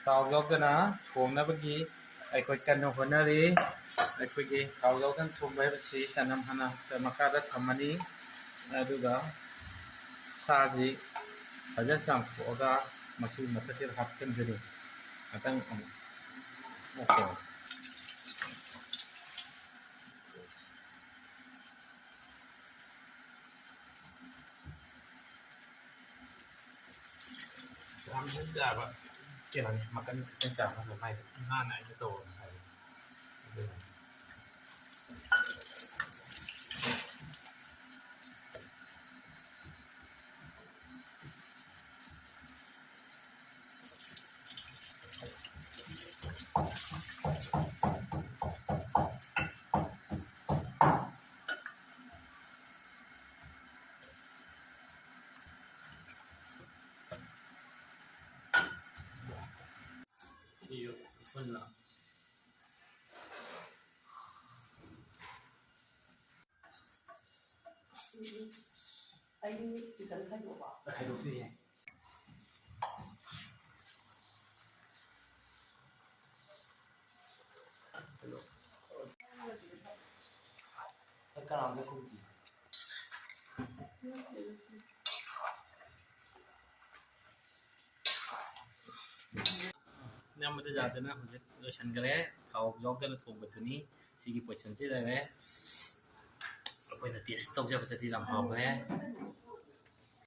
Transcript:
Tao gốc cái nó thùng nó bagi ai koi kan no honari ai koi ge tao gốc kan thùng bai basi sanam hana maka da thamani aduga saji aja chang foga masi matatir hapken jeri atang okay làm hết cả vậy kia là mà cái chả nó phải may ha này cái tổ này iyo phân là anh chỉ cần thay đổi bảo thay đổi gì cái nào cái không gì nhưng mà giờ thì nó rồiฉันก็แล้วเขายกกันถูกแบบนี้สิกี่ปฉันสิได้แล้วไปนะติสต้องจะไปที่ลำพองแล้ว